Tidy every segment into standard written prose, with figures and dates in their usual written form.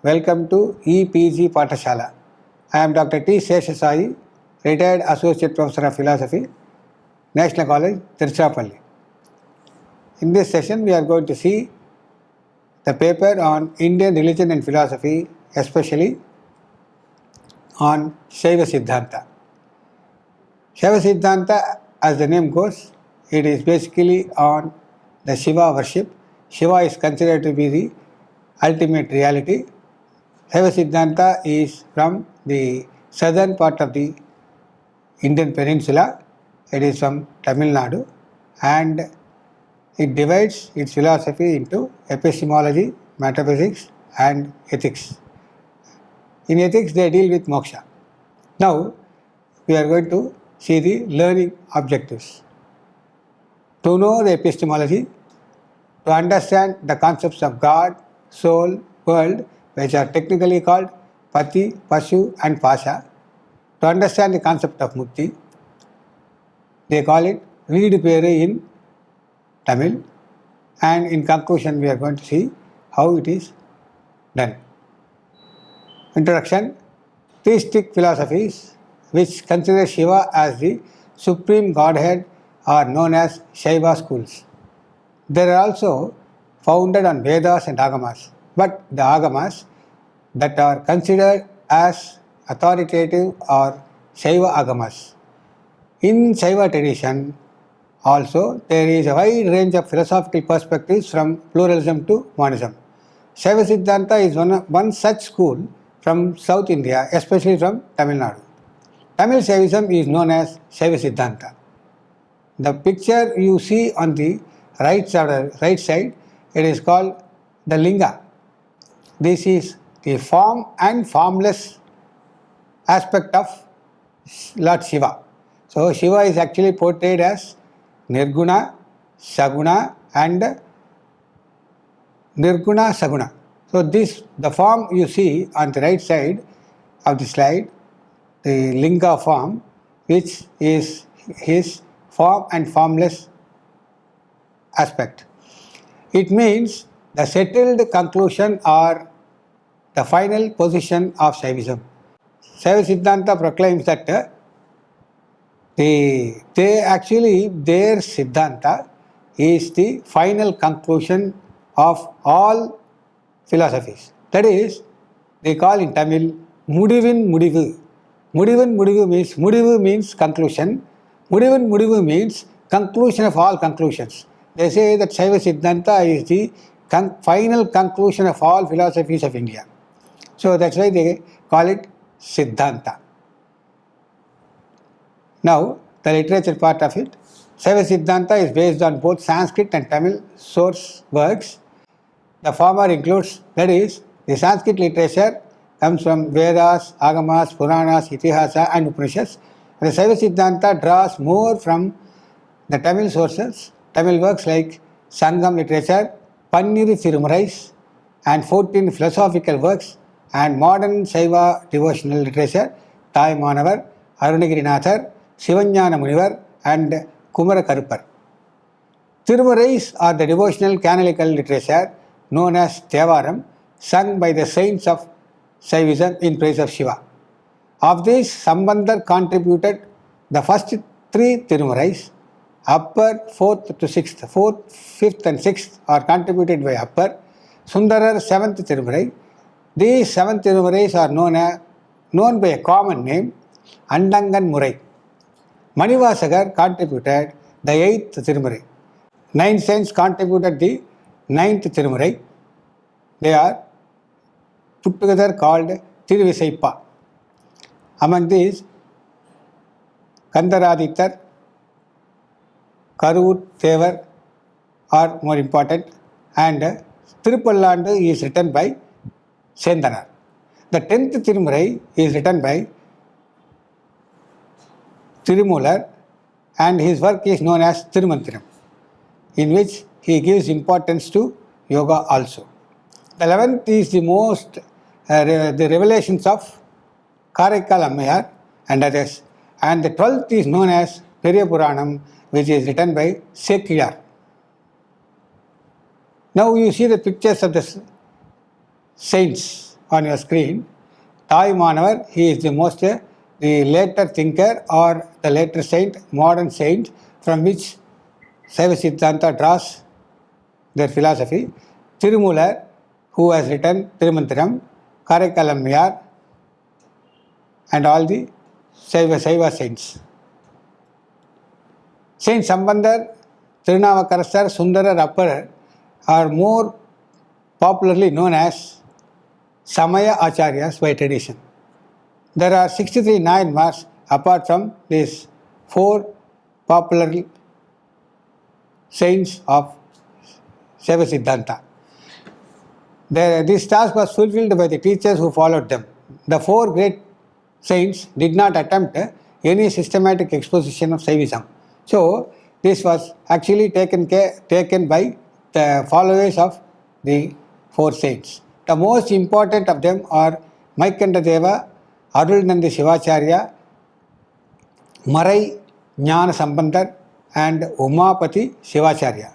Welcome to EPG Pathashala. I am Dr. T. Seshasai, retired Associate Professor of Philosophy, National College, Tiruchirappalli. In this session, we are going to see the paper on Indian religion and philosophy, especially on Shaiva Siddhanta. Shaiva Siddhanta, as the name goes, it is basically on the Shiva worship. Shiva is considered to be the ultimate reality. Shaiva Siddhanta is from the southern part of the Indian peninsula. It is from Tamil Nadu and it divides its philosophy into epistemology, metaphysics and ethics. In ethics, they deal with moksha. Now, we are going to see the learning objectives. To know the epistemology, to understand the concepts of God, soul, world, which are technically called Pati, Pashu and Pasha. To understand the concept of Mukti, they call it Veedu Peru in Tamil, and in conclusion we are going to see how it is done. Introduction. Theistic philosophies which consider Shiva as the supreme godhead are known as Shaiva schools. They are also founded on Vedas and Agamas, but the Agamas that are considered as authoritative are Shaiva Agamas. In Shaiva tradition also there is a wide range of philosophical perspectives from pluralism to monism. Shaiva Siddhanta is one such school from South India, especially from Tamil Nadu. Tamil Shaivism is known as Shaiva Siddhanta. The picture you see on the right side, it is called the Linga. This is the form and formless aspect of Lord Shiva. So Shiva is actually portrayed as Nirguna, Saguna and Nirguna Saguna. So the form you see on the right side of the slide, the Linga form, which is his form and formless aspect. It means the settled conclusion or the final position of Shaivism. Shaiva Siddhanta proclaims that their Siddhanta is the final conclusion of all philosophies. That is, they call in Tamil Mudivin Mudivu. Mudivin Mudivu means conclusion. Mudivin Mudivu means conclusion of all conclusions. They say that Shaiva Siddhanta is the final conclusion of all philosophies of India. So that's why they call it Siddhanta. Now, the literature part of it. Shaiva Siddhanta is based on both Sanskrit and Tamil source works. The former includes, that is, the Sanskrit literature comes from Vedas, Agamas, Puranas, Itihasa and Upanishads. The Shaiva Siddhanta draws more from the Tamil sources, Tamil works like Sangam literature, Panniri Thirumarais and 14 philosophical works and modern Shaiva devotional literature, Thai Manavar, Arunagirinathar, Sivanyana Munivar and Kumara Karupar. Thirumarais are the devotional canonical literature known as Thevaram, sung by the saints of Shaivism in praise of Shiva. Of these, Sambandar contributed the first three Thirumarais. Upper, 4th to 6th, 4th, 5th and 6th are contributed by Upper. Sundarar, 7th Thirumarai. These 7 Thirumarais are known by a common name, Andangan Murai. Manivasagar contributed the 8th Thirumarai. 9 saints contributed the 9th Thirumarai. They are put together called Thiruvisaipa. Among these, Kandaradittar, Karur, Thevar are more important, and Tirupallandu is written by Sendanar. The 10th Tirumurai is written by Tirumular and his work is known as Tirumantiram, in which he gives importance to yoga also. The 11th is the most the revelations of Karaikal Ammayar and others, and the 12th is known as Periya Puranam, which is written by Sekiyar. Now you see the pictures of the saints on your screen. Toy Manavar, he is the most the later thinker or the later saint, modern saint, from which Saiva Siddhanta draws their philosophy. Tirumular, who has written Tirumantiram, Karakalamyar, and all the Saiva saints. Saint Sambandar, Tirunavukarasar, Sundarar, Apparar are more popularly known as Samaya Acharyas by tradition. There are 63 Nayanmars apart from these 4 popular saints of Saiva Siddhanta. This task was fulfilled by the teachers who followed them. The 4 great saints did not attempt any systematic exposition of Saivism. So, this was actually taken by the followers of the 4 saints. The most important of them are Maikanda Deva, Arulnandi Shivacharya, Marai Jnana Sambandar, and Umapati Shivacharya.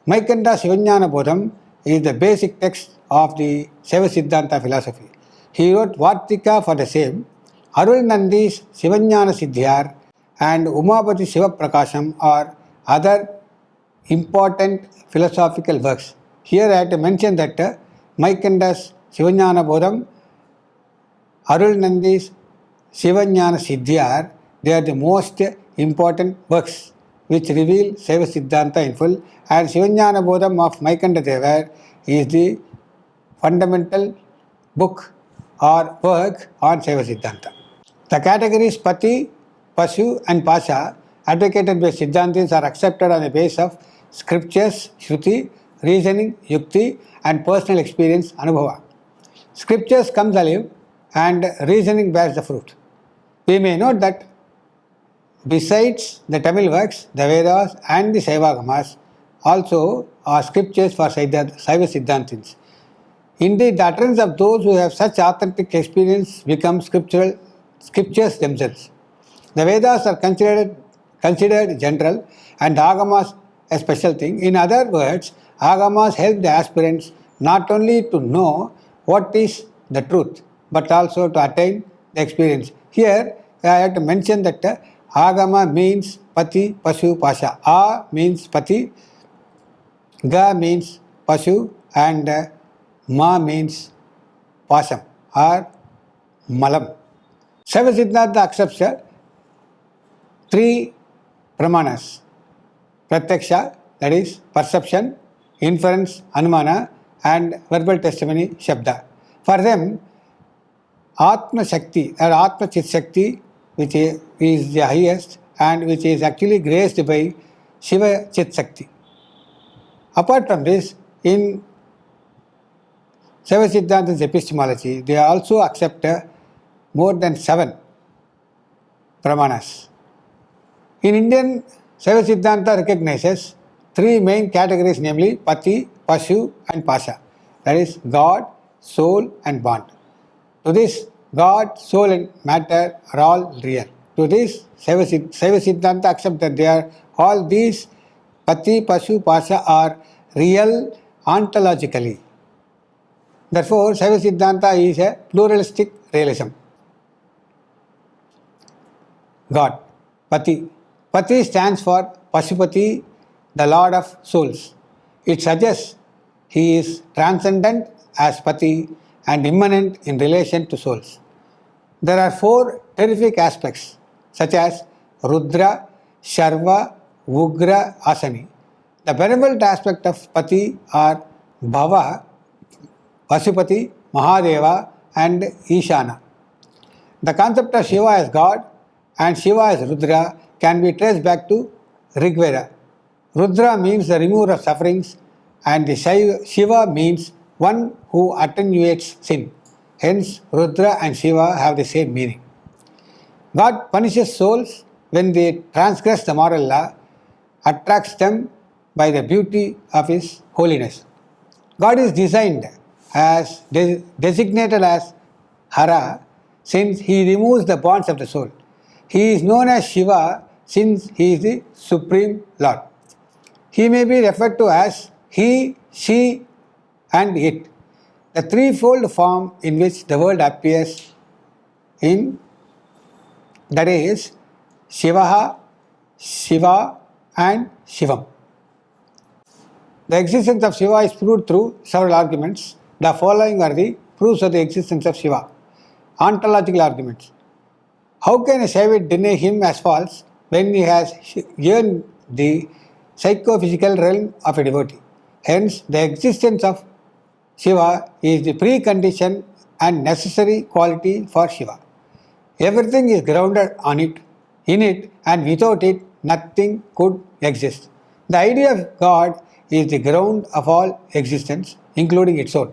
Maikanda Shivajnana Bodham is the basic text of the Saiva Siddhanta philosophy. He wrote Vartika for the same. Arulnandi's Shivajnana Siddhyar and Umapati Shiva Prakasham are other important philosophical works. Here I have to mention that Maikanda's Shivajnana Bodham, Arulnandi's Shivajnana Siddhyar, they are the most important works which reveal Saiva Siddhanta in full, and Shivajnana Bodham of Maikanda Deva is the fundamental book or work on Saiva Siddhanta. The categories Pati, Pasu and Pasha advocated by Siddhantis are accepted on the basis of scriptures, Shruti, reasoning, Yukti, and personal experience, Anubhava. Scriptures comes alive and reasoning bears the fruit. We may note that besides the Tamil works, the Vedas and the Saivagamas also are scriptures for Saiva Siddhantins. Indeed, the utterance of those who have such authentic experience become scriptures themselves. The Vedas are considered general and Agamas a special thing. In other words, Agamas help the aspirants not only to know what is the truth, but also to attain the experience. Here, I have to mention that Agama means Pati, Pasu, Pasha. A means Pati, Ga means Pasu, and Ma means Pasam or Malam. Saiva Siddhanta accepts 3 pramanas. Pratyaksha, that is perception, inference, Anumana, and verbal testimony, Shabda. For them, Atma Shakti or Atma Chit Shakti, which is the highest and which is actually graced by Shiva Chit Shakti. Apart from this, in Saiva Siddhanta's epistemology, they also accept more than 7 pramanas. In Indian, Saiva Siddhanta recognizes 3 main categories, namely Pati, Pasu, and Pasha. That is God, soul, and bond. To this, God, soul, and matter are all real. To this, Saiva Siddhanta accepts that all these Pati, Pasu, Pasha are real ontologically. Therefore, Saiva Siddhanta is a pluralistic realism. God, Pati. Pati stands for Pasupati, the Lord of souls. It suggests he is transcendent as Pati and immanent in relation to souls. There are 4 terrific aspects such as Rudra, Sharva, Ugra, Asani. The benevolent aspect of Pati are Bhava, Pasupati, Mahadeva, and Ishana. The concept of Shiva as God and Shiva as Rudra can be traced back to Rigveda. Rudra means the remover of sufferings, and the Shiva means one who attenuates sin. Hence, Rudra and Shiva have the same meaning. God punishes souls when they transgress the moral law, attracts them by the beauty of His holiness. God is designated as Hara, since He removes the bonds of the soul. He is known as Shiva since He is the Supreme Lord. He may be referred to as He, She, and It. the threefold form in which the world appears in, that is Shivaha, Shiva and Shivam. The existence of Shiva is proved through several arguments. The following are the proofs of the existence of Shiva. Ontological arguments. How can a Shaivite deny him as false when he has earned the psychophysical realm of a devotee? Hence, the existence of Shiva is the precondition and necessary quality for Shiva. Everything is grounded on it, in it, and without it, nothing could exist. The idea of God is the ground of all existence, including its own.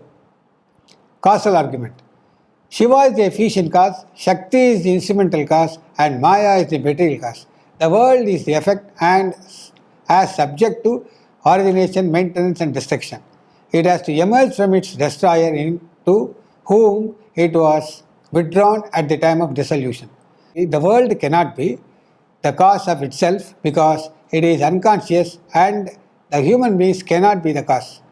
Causal argument. Shiva is the efficient cause, Shakti is the instrumental cause, and Maya is the material cause. The world is the effect and as subject to origination, maintenance, and destruction. It has to emerge from its destroyer into whom it was withdrawn at the time of dissolution. The world cannot be the cause of itself because it is unconscious, and the human beings cannot be the cause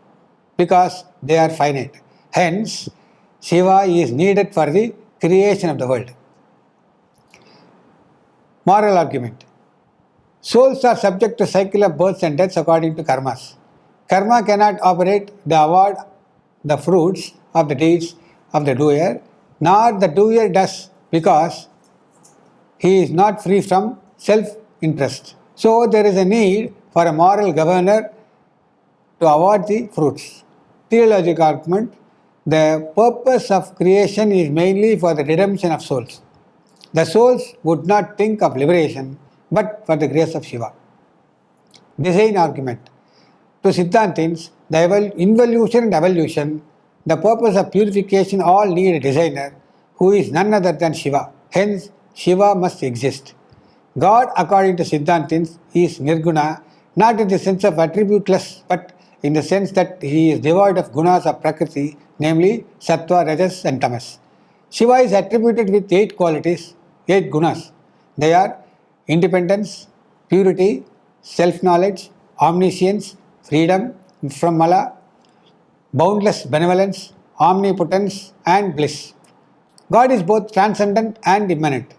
because they are finite. Hence, Shiva is needed for the creation of the world. Moral argument. Souls are subject to cycle of births and deaths according to karmas. Karma cannot operate the award the fruits of the deeds of the doer, nor the doer does, because he is not free from self-interest. So there is a need for a moral governor to award the fruits. Theological argument. The purpose of creation is mainly for the redemption of souls. The souls would not think of liberation, but for the grace of Shiva. Design argument. To Siddhantins, the involution and evolution, the purpose of purification, all need a designer who is none other than Shiva. Hence, Shiva must exist. God, according to Siddhantins, is Nirguna, not in the sense of attributeless, but in the sense that he is devoid of gunas of Prakriti, namely Sattva, Rajas and Tamas. Shiva is attributed with 8 qualities, 8 gunas. They are independence, purity, self-knowledge, omniscience, freedom from mala, boundless benevolence, omnipotence and bliss. God is both transcendent and immanent.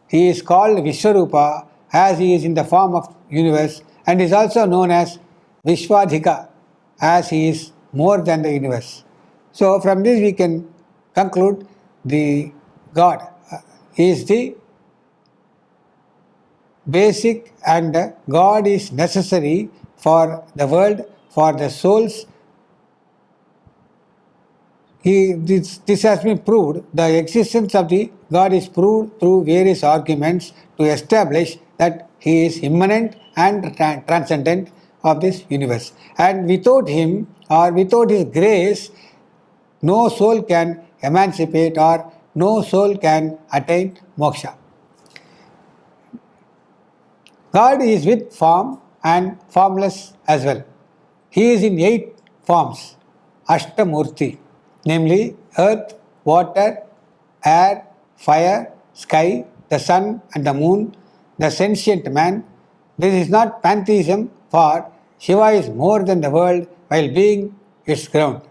He is called Vishwarupa as he is in the form of universe, and is also known as Vishwadhika as he is more than the universe. So from this we can conclude the God is the basic, and God is necessary for the world, for the souls. This has been proved. The existence of the God is proved through various arguments to establish that he is immanent and transcendent of this universe. And without him or without his grace, no soul can emancipate or no soul can attain moksha. God is with form and formless as well. He is in 8 forms, Ashtamurti, namely earth, water, air, fire, sky, the sun and the moon, the sentient man. This is not pantheism, for Shiva is more than the world while being its ground.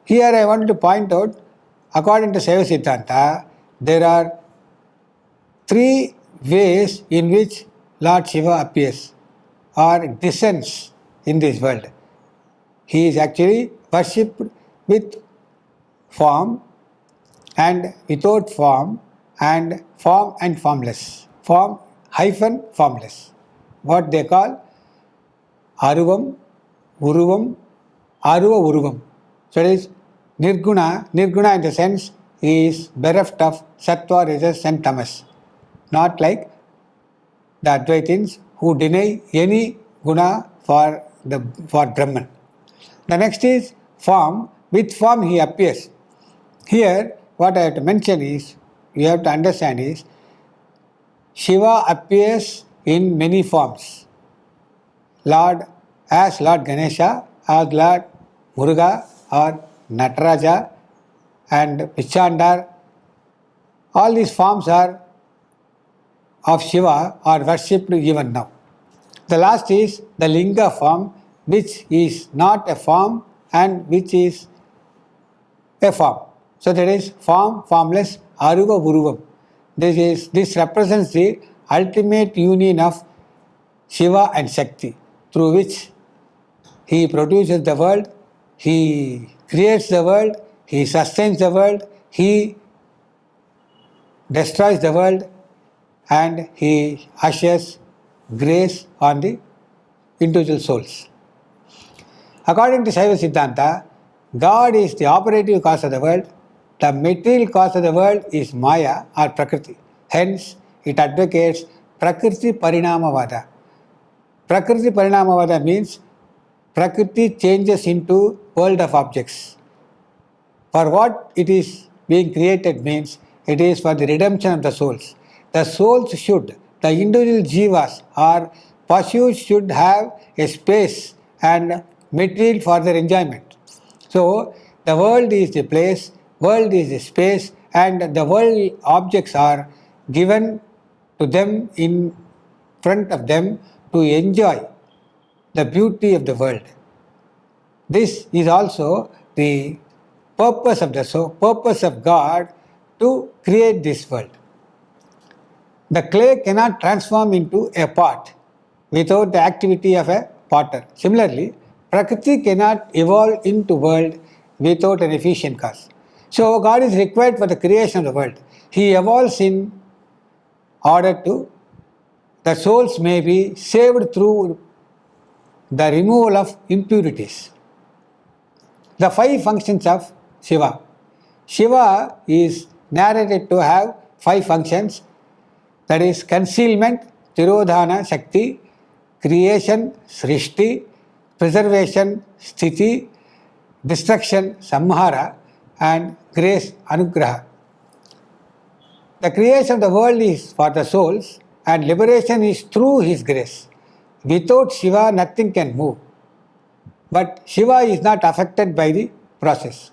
Here I wanted to point out, according to Saiva Siddhanta, there are 3 ways in which Lord Shiva appears or descends in this world. He is actually worshipped with form and without form, and form and formless. Form hyphen formless. What they call Aruvam, Uruvam, Aruva Uruvam. So it is Nirguna. Nirguna in the sense he is bereft of Sattva, Rajas and Tamas. Not like the Advaitins who deny any guna for Brahman. The next is form. With form he appears. Here what I have to mention is, you have to understand is, Shiva appears in many forms. As Lord Ganesha, as Lord Muruga or Nataraja and Pichandar. All these forms are of Shiva are worshipped even now. The last is the Linga form, which is not a form and which is a form. So that is form, formless, aruva, uruvam. This represents the ultimate union of Shiva and Shakti, through which he produces the world, he creates the world, he sustains the world, he destroys the world, and he ushers grace on the individual souls. According to Shaiva Siddhanta, God is the operative cause of the world. The material cause of the world is Maya or Prakriti. Hence, it advocates Prakriti Parinamavada. Prakriti Parinamavada means Prakriti changes into world of objects. For what it is being created means it is for the redemption of the souls. The souls should, the individual jivas or pashus should have a space and material for their enjoyment. So, the world is the place, world is the space, and the world objects are given to them in front of them to enjoy the beauty of the world. This is also the purpose of purpose of God to create this world. The clay cannot transform into a pot without the activity of a potter. Similarly, Prakriti cannot evolve into world without an efficient cause. So God is required for the creation of the world. He evolves in order to the souls may be saved through the removal of impurities. The 5 functions of Shiva. Shiva is narrated to have 5 functions, that is concealment, Tirodhana, Shakti, creation, Srishti, preservation, Sthiti, destruction, Samhara, and grace, Anugraha. The creation of the world is for the souls and liberation is through his grace. Without Shiva, nothing can move. But Shiva is not affected by the process.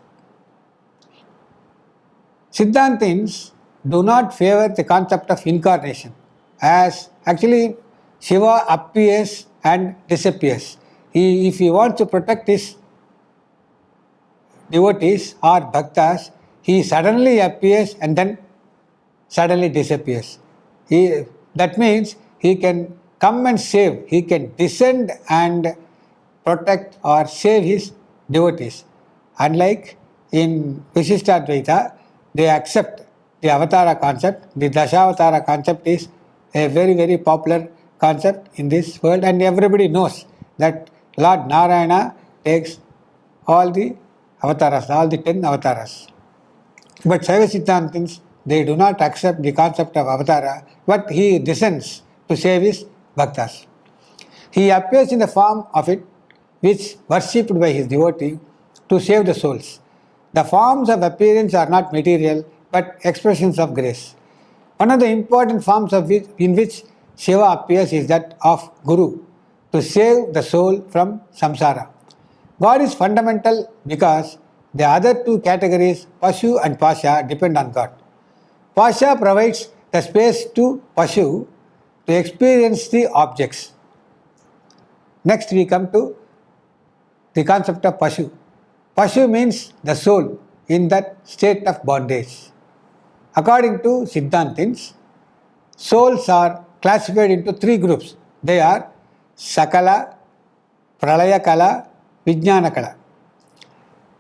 Siddhantins do not favor the concept of incarnation, as actually Shiva appears and disappears. If he wants to protect his devotees or bhaktas, he suddenly appears and then suddenly disappears. That means he can come and save, he can descend and protect or save his devotees. Unlike in Vishishtadvaita, they accept the avatara concept. The Dashavatara concept is a very, very popular concept in this world, and everybody knows that Lord Narayana takes all the avatars, all the 10 avatars. But Shaiva Siddhantins, they do not accept the concept of avatara, but he descends to save his bhaktas. He appears in the form of it, which worshipped by his devotee, to save the souls. The forms of appearance are not material, but expressions of grace. One of the important forms in which Shiva appears is that of Guru, to save the soul from samsara. God is fundamental because the other 2 categories, Pashu and Pasha, depend on God. Pasha provides the space to Pashu to experience the objects. Next we come to the concept of Pashu. Pashu means the soul in that state of bondage. According to Siddhantins, souls are classified into 3 groups. They are Sakala, Pralayakala, Vijnanakala.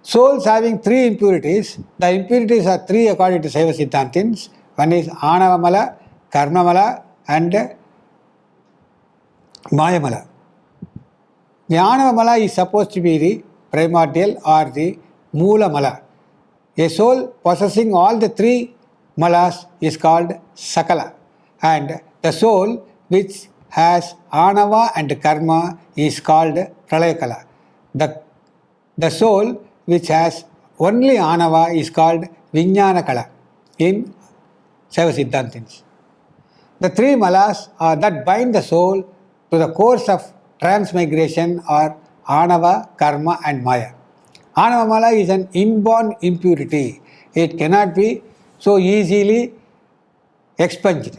Souls having 3 impurities. The impurities are 3 according to Shaiva Siddhantins. One is Anavamala, Karmamala, and Mayamala. The Anavamala is supposed to be the primordial or the Moola Mala. A soul possessing all the 3 malas is called Sakala, and the soul which has Anava and Karma is called Pralayakala. The soul which has only Anava is called Vijnanakala in Shaiva Siddhantins. The 3 malas are that bind the soul to the course of transmigration are Anava, Karma and Maya. Anava mala is an inborn impurity. It cannot be so easily expunged.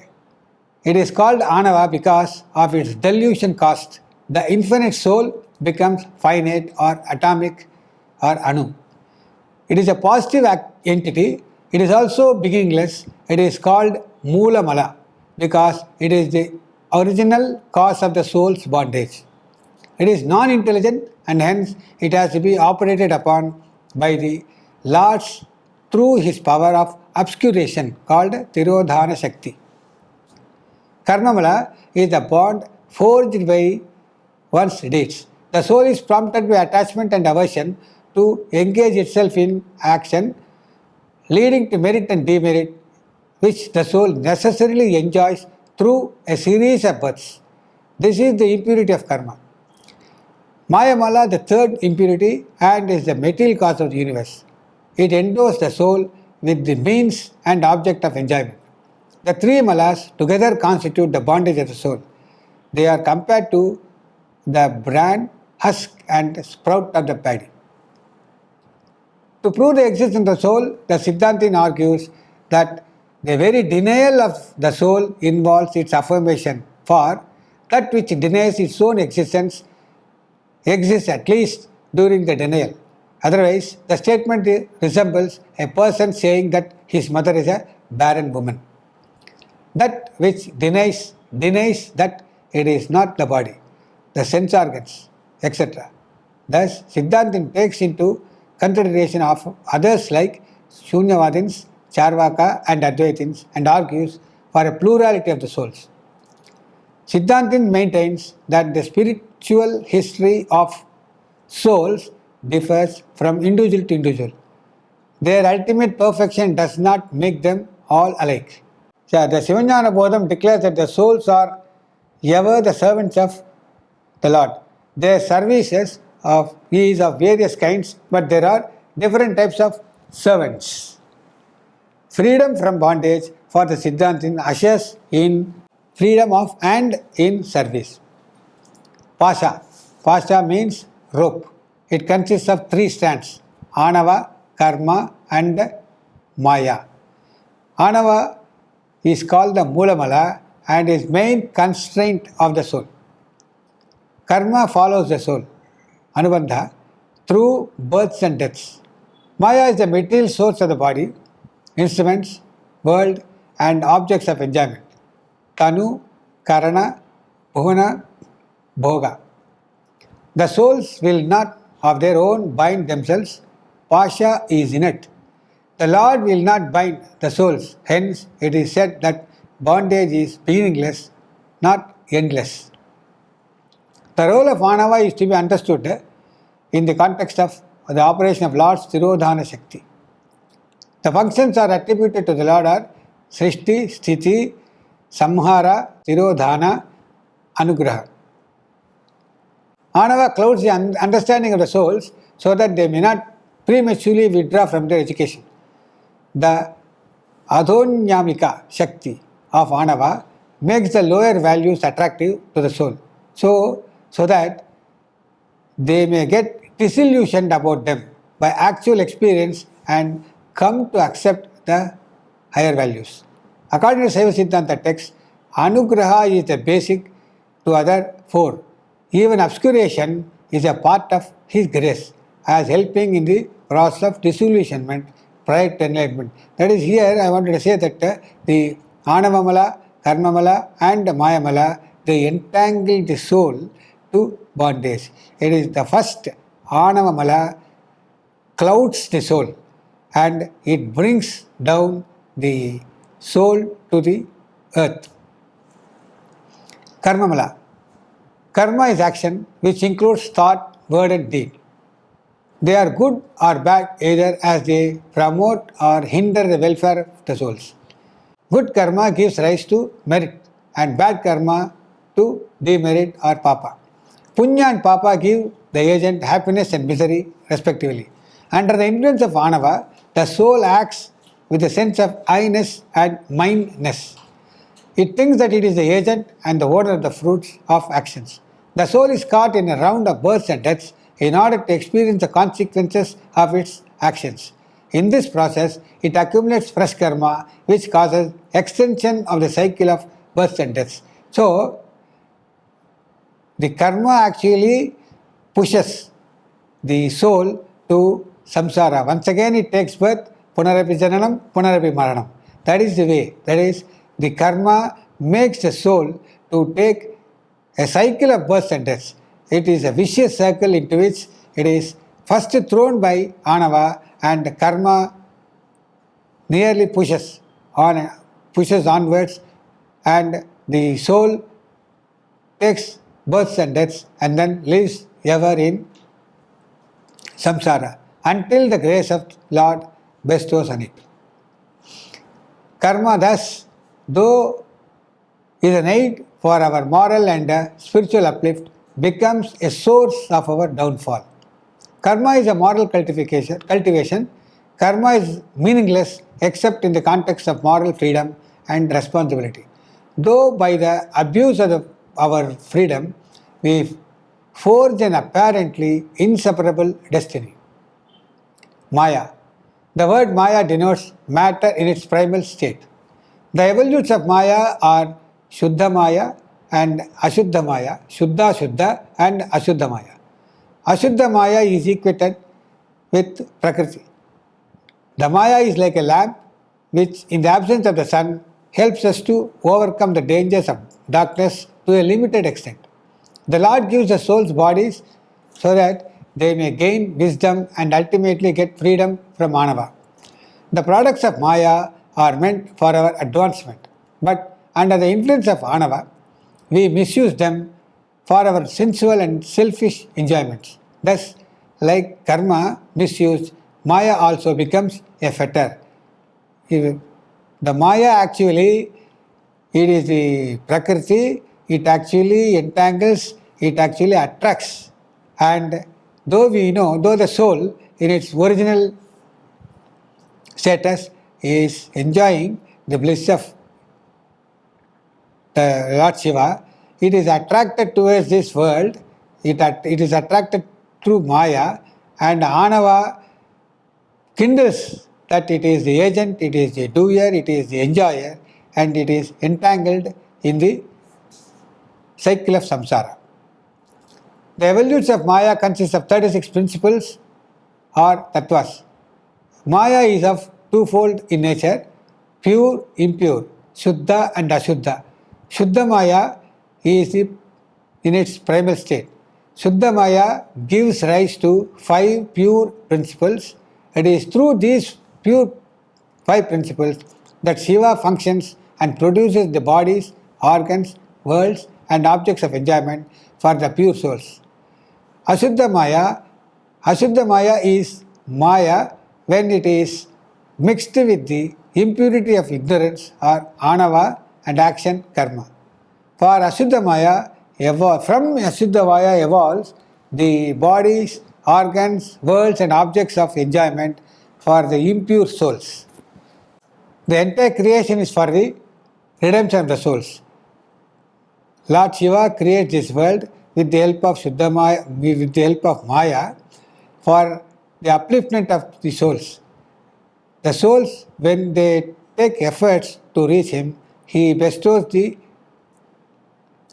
It is called Anava because of its delusion cost. The infinite soul becomes finite or atomic or Anu. It is a positive entity. It is also beginningless. It is called Moola Mala because it is the original cause of the soul's bondage. It is non-intelligent and hence it has to be operated upon by the Lords through his power of obscuration called Tirodhana Shakti. Karmamala is the bond forged by one's deeds. The soul is prompted by attachment and aversion to engage itself in action, leading to merit and demerit, which the soul necessarily enjoys through a series of births. This is the impurity of karma. Mayamala, the third impurity, and is the material cause of the universe. It endows the soul with the means and object of enjoyment. The three malas together constitute the bondage of the soul. They are compared to the bran, husk, and sprout of the paddy. To prove the existence of the soul, the Siddhantin argues that the very denial of the soul involves its affirmation, for that which denies its own existence exists at least during the denial. Otherwise, the statement resembles a person saying that his mother is a barren woman. That which denies that it is not the body, the sense organs, etc. Thus, Siddhantin takes into consideration of others like Shunyavadins, Charvaka and Advaitins and argues for a plurality of the souls. Siddhantin maintains that the spiritual history of souls differs from individual to individual. Their ultimate perfection does not make them all alike. So, the Sivajnana Bodham declares that the souls are ever the servants of the Lord. Their services is of various kinds, but there are different types of servants. Freedom from bondage for the Siddhantin ushers in freedom of and in service. Pasha. Pasha means rope. It consists of three strands: Anava, Karma and Maya. Anava is called the Moolamala and is main constraint of the soul. Karma follows the soul, Anubandha, through births and deaths. Maya is the material source of the body, instruments, world and objects of enjoyment. Tanu, Karana, Bhuvana, Bhoga. The souls will not of their own bind themselves. Pasha is in it. The Lord will not bind the souls. Hence, it is said that bondage is beginningless, not endless. The role of Anava is to be understood in the context of the operation of Lord's Tirodhana Shakti. The functions are attributed to the Lord are Srishti, Sthiti, Samhara, Tirodhana, Anugraha. Anava clouds the understanding of the souls so that they may not prematurely withdraw from their education. The Adhonyamika Shakti of Anava makes the lower values attractive to the soul, so that they may get disillusioned about them by actual experience and come to accept the higher values. According to Saiva Siddhanta text, Anugraha is the basic to other four. Even obscuration is a part of his grace as helping in the process of disillusionment prior to enlightenment. That is, here I wanted to say that the Anavamala, Karmamala and Mayamala, they entangle the soul to bondage. It is the first Anavamala clouds the soul and it brings down the soul to the earth. Karmamala. Karma is action which includes thought, word and deed. They are good or bad either as they promote or hinder the welfare of the souls. Good karma gives rise to merit and bad karma to demerit or papa. Punya and papa give the agent happiness and misery respectively. Under the influence of Anava, the soul acts with a sense of I-ness and mine-ness. It thinks that it is the agent and the owner of the fruits of actions. The soul is caught in a round of births and deaths in order to experience the consequences of its actions. In this process, it accumulates fresh karma which causes extension of the cycle of births and deaths. So, the karma actually pushes the soul to samsara. Once again it takes birth, punarapi jananam, punarapi maranam. That is the way. That is, the karma makes the soul to take a cycle of births and deaths. It is a vicious circle into which it is first thrown by Anava, and karma nearly pushes onwards, and the soul takes births and deaths and then lives ever in samsara until the grace of Lord bestows on it. Karma thus, though is an aid for our moral and spiritual uplift, becomes a source of our downfall. Karma is a moral cultivation. Karma is meaningless except in the context of moral freedom and responsibility. Though by the abuse of our freedom, we forge an apparently inseparable destiny. Maya. The word Maya denotes matter in its primal state. The evolutes of Maya are Shuddha Maya and Ashuddha Maya, Shuddha Shuddha and Ashuddha Maya. Ashuddha Maya is equated with Prakriti. The Maya is like a lamp which, in the absence of the sun, helps us to overcome the dangers of darkness to a limited extent. The Lord gives the souls bodies so that they may gain wisdom and ultimately get freedom from Anava. The products of Maya are meant for our advancement, but under the influence of Anava, we misuse them for our sensual and selfish enjoyments. Thus, like karma misused, Maya also becomes a fetter. The Maya actually, it is the Prakriti, it actually entangles, it actually attracts. And though the soul in its original status is enjoying the bliss of the Lord Shiva, it is attracted towards this world, it is attracted through Maya, and Anava kindles that it is the agent, it is the doer, it is the enjoyer, and it is entangled in the cycle of samsara. The evolutes of Maya consist of 36 principles or tattvas. Maya is of twofold in nature, pure, impure, Shuddha and Ashuddha. Shuddha Maya is in its primal state. Shuddha Maya gives rise to 5 pure principles. It is through these pure 5 principles that Shiva functions and produces the bodies, organs, worlds and objects of enjoyment for the pure souls. Ashuddha Maya is Maya when it is mixed with the impurity of ignorance or Anava and action karma. For Ashuddha Maya, from Ashuddha Maya evolves the bodies, organs, worlds and objects of enjoyment for the impure souls. The entire creation is for the redemption of the souls. Lord Shiva creates this world with the help of Shuddha Maya, with the help of Maya, for the upliftment of the souls. The souls, when they take efforts to reach Him, He bestows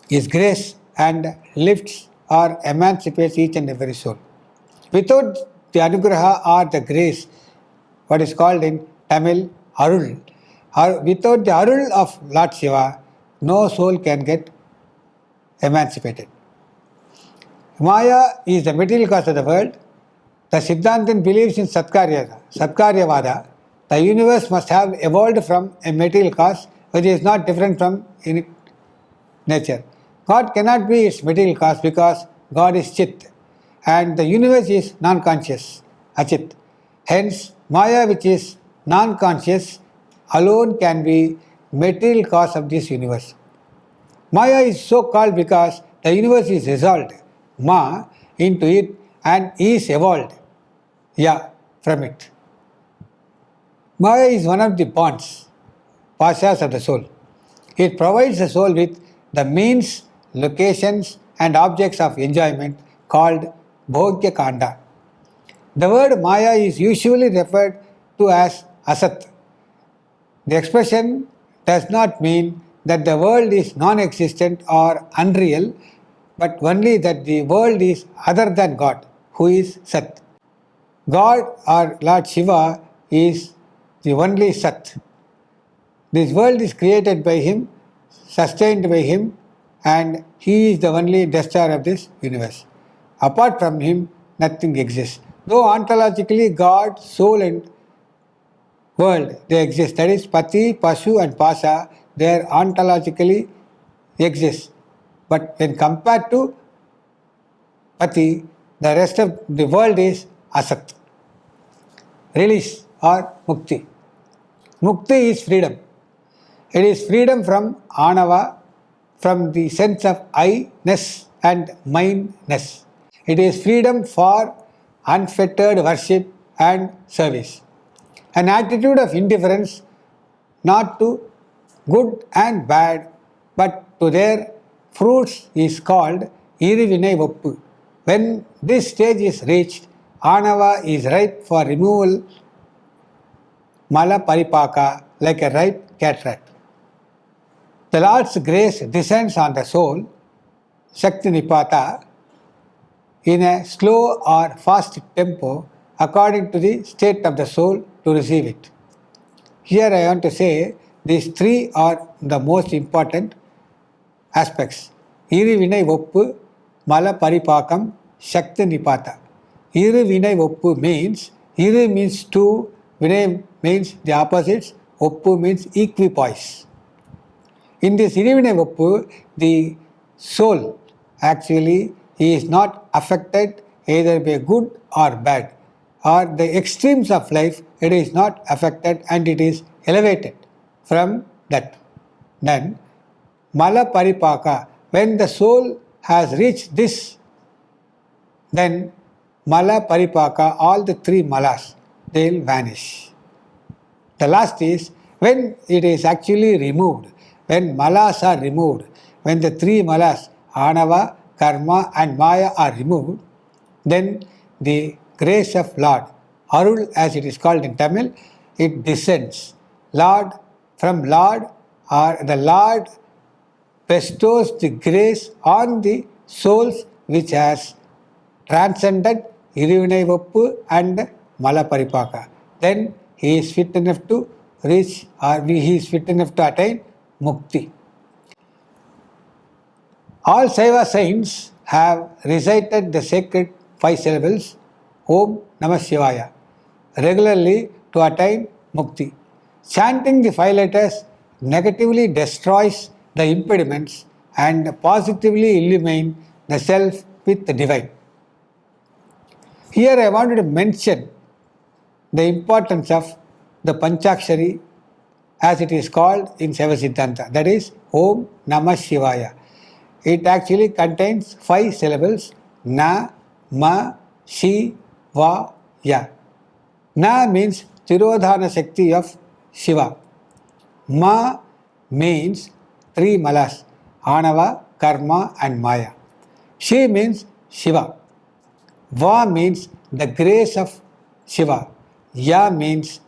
His grace and lifts or emancipates each and every soul. Without the anugraha or the grace, what is called in Tamil Arul, without the Arul of Lord Shiva, no soul can get emancipated. Maya is the material cause of the world. The Siddhantin believes in Satkaryavada. The universe must have evolved from a material cause which is not different from nature. God cannot be its material cause because God is Chit and the universe is non-conscious, Achit. Hence, Maya, which is non-conscious, alone can be material cause of this universe. Maya is so called because the universe is resolved, Ma, into it and is evolved, Ya, from it. Maya is one of the bonds, pashas of the soul. It provides the soul with the means, locations and objects of enjoyment called Bhogya Kanda. The word Maya is usually referred to as Asat. The expression does not mean that the world is non-existent or unreal, but only that the world is other than God, who is Sat. God or Lord Shiva is the only Sat. This world is created by Him, sustained by Him, and He is the only destroyer of this universe. Apart from Him, nothing exists. Though ontologically God, soul, and world they exist, that is Pati, Pashu, and Pasa, they are ontologically exist. But when compared to Pati, the rest of the world is Asat. Release or Mukti. Mukti is freedom. It is freedom from Anava, from the sense of I-ness and mine-ness. It is freedom for unfettered worship and service. An attitude of indifference not to good and bad, but to their fruits is called Irivinai Voppu. When this stage is reached, Anava is ripe for removal, Mala Paripaka, like a ripe cataract. The Lord's grace descends on the soul, Shakti Nipata, in a slow or fast tempo according to the state of the soul to receive it. Here I want to say these three are the most important aspects. Iri Vinay Voppu, Mala Paripakam, Shakti Nipata. Iri Vinay Voppu means, Iri means two, Vinay means the opposites, Voppu means equipoise. In this Irivinai Voppu, the soul actually is not affected either by good or bad, or the extremes of life, it is not affected and it is elevated from that. Then, Mala Paripaka, when the soul has reached this, then Mala Paripaka, all the three Malas, they will vanish. The last is when it is actually removed. When malas are removed, when the three malas, Anava, Karma and Maya are removed, then the grace of Lord, Arul as it is called in Tamil, it descends. Lord, from Lord, or the Lord bestows the grace on the souls which has transcended Irivinai Voppu and Mala Paripaka. Then he is fit enough to reach, or he is fit enough to attain Mukti. All Saiva saints have recited the sacred 5 syllables Om Namah Shivaya regularly to attain Mukti. Chanting the 5 letters negatively destroys the impediments and positively illumine the self with the divine. Here I wanted to mention the importance of the Panchakshari as it is called in Saiva Siddhanta, that is Om Namah Shivaya. It actually contains 5 syllables Na, Ma, Shi, Va, Ya. Na means Tirodhana Shakti of Shiva. Ma means 3 malas, Anava, Karma and Maya. Shi means Shiva. Va means the grace of Shiva. Ya means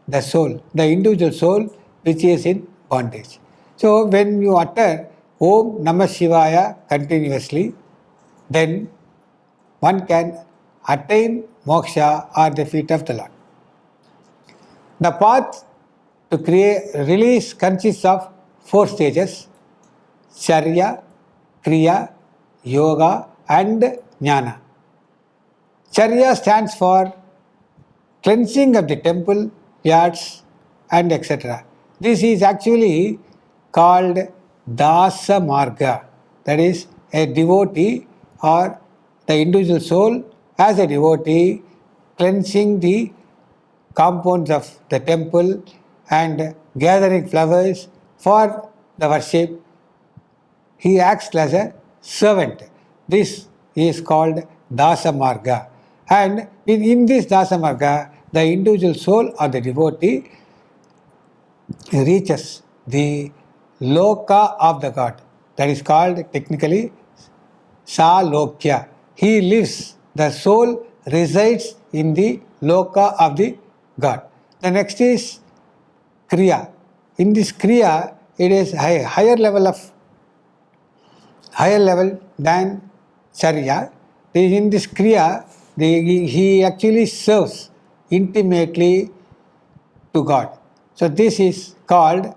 the soul, the individual soul which is in bondage. So when you utter Om Namah Shivaya continuously, then one can attain moksha or the feet of the Lord. The path to create release consists of 4 stages: Charya, Kriya, Yoga and Jnana. Charya stands for cleansing of the temple, yards and etc. This is actually called Dasa Marga, that is a devotee or the individual soul as a devotee cleansing the compounds of the temple and gathering flowers for the worship. He acts as a servant. This is called Dasa Marga. And in this Dasa Marga, the individual soul or the devotee reaches the Loka of the God. That is called technically Salokya. He lives, the soul resides in the Loka of the God. The next is Kriya. In this Kriya, it is a higher level than Charya. In this Kriya, he actually serves intimately to God. So this is called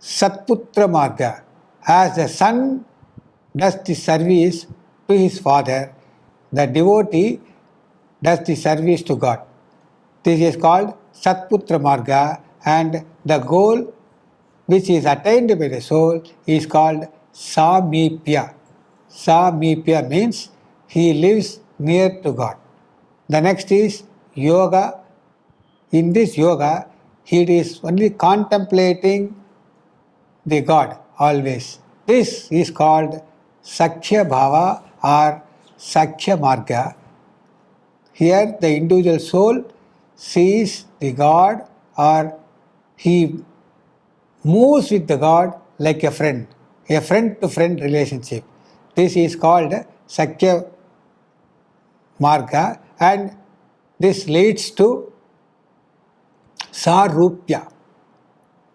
Satputra Marga. As the son does the service to his father, the devotee does the service to God. This is called Satputra Marga, and the goal which is attained by the soul is called Samipya. Samipya means he lives near to God. The next is Yoga. In this yoga, he is only contemplating the God always. This is called Sakhya Bhava or Sakhya Marga. Here the individual soul sees the God, or he moves with the God like a friend to friend relationship. This is called Sakhya Marga, and this leads to Sarupya.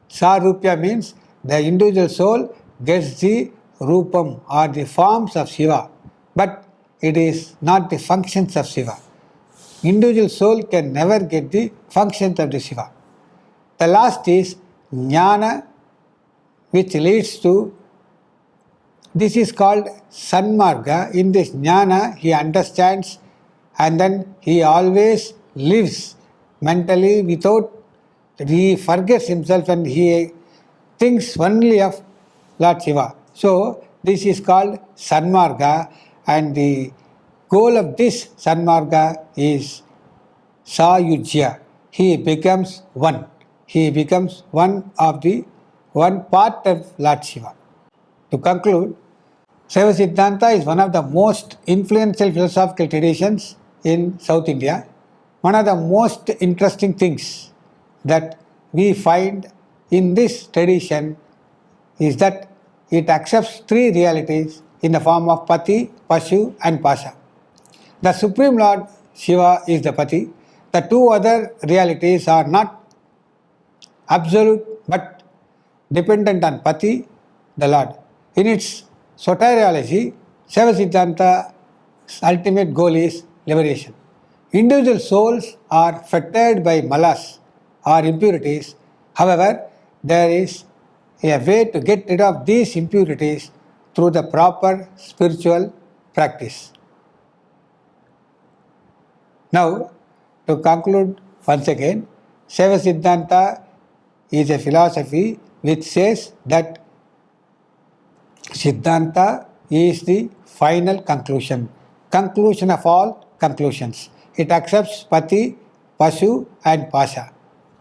Sarupya means the individual soul gets the Rupam or the forms of Shiva, but it is not the functions of Shiva. Individual soul can never get the functions of the Shiva. The last is Jnana, which leads to, this is called Sanmarga. In this Jnana, he understands and then he always lives mentally without, he forgets himself and he thinks only of Lord Shiva. So this is called Sanmarga, and the goal of this Sanmarga is Sayujya. He becomes one. He becomes one part of Lord Shiva. To conclude, Saiva Siddhanta is one of the most influential philosophical traditions in South India. One of the most interesting things that we find in this tradition is that it accepts three realities in the form of Pati, Pashu and Pasha. The Supreme Lord Shiva is the Pati. The two other realities are not absolute but dependent on Pati, the Lord. In its soteriology, Saiva Siddhanta's ultimate goal is liberation. Individual souls are fettered by malas or impurities. However, there is a way to get rid of these impurities through the proper spiritual practice. Now, to conclude once again, Saiva Siddhanta is a philosophy which says that Siddhanta is the final conclusion of all conclusions. It accepts Pati, Pashu and Pasha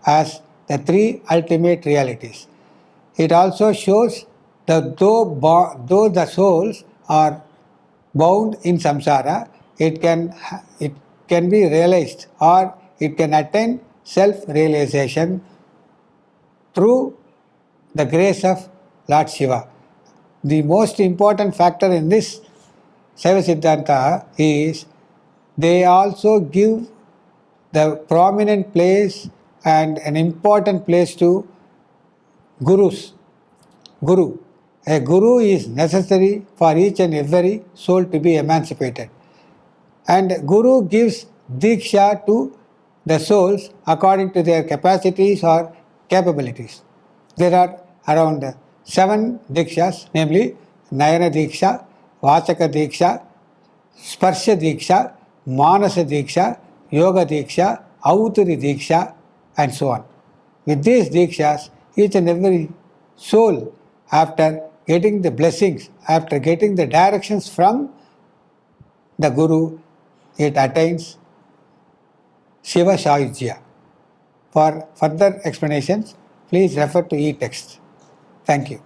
as the three ultimate realities. It also shows that though the souls are bound in samsara, it can be realized, or it can attain self-realization through the grace of Lord Shiva. The most important factor in this Saiva Siddhanta is they also give the prominent place and an important place to gurus. A guru is necessary for each and every soul to be emancipated. And guru gives diksha to the souls according to their capacities or capabilities. There are around 7 dikshas, namely Nayana Diksha, Vachaka Diksha, Sparsha Diksha, Manasa Diksha, Yoga Diksha, Avutari Diksha, and so on. With these Dikshas, each and every soul, after getting the blessings, after getting the directions from the Guru, it attains Shiva Sayujya. For further explanations, please refer to e-text. Thank you.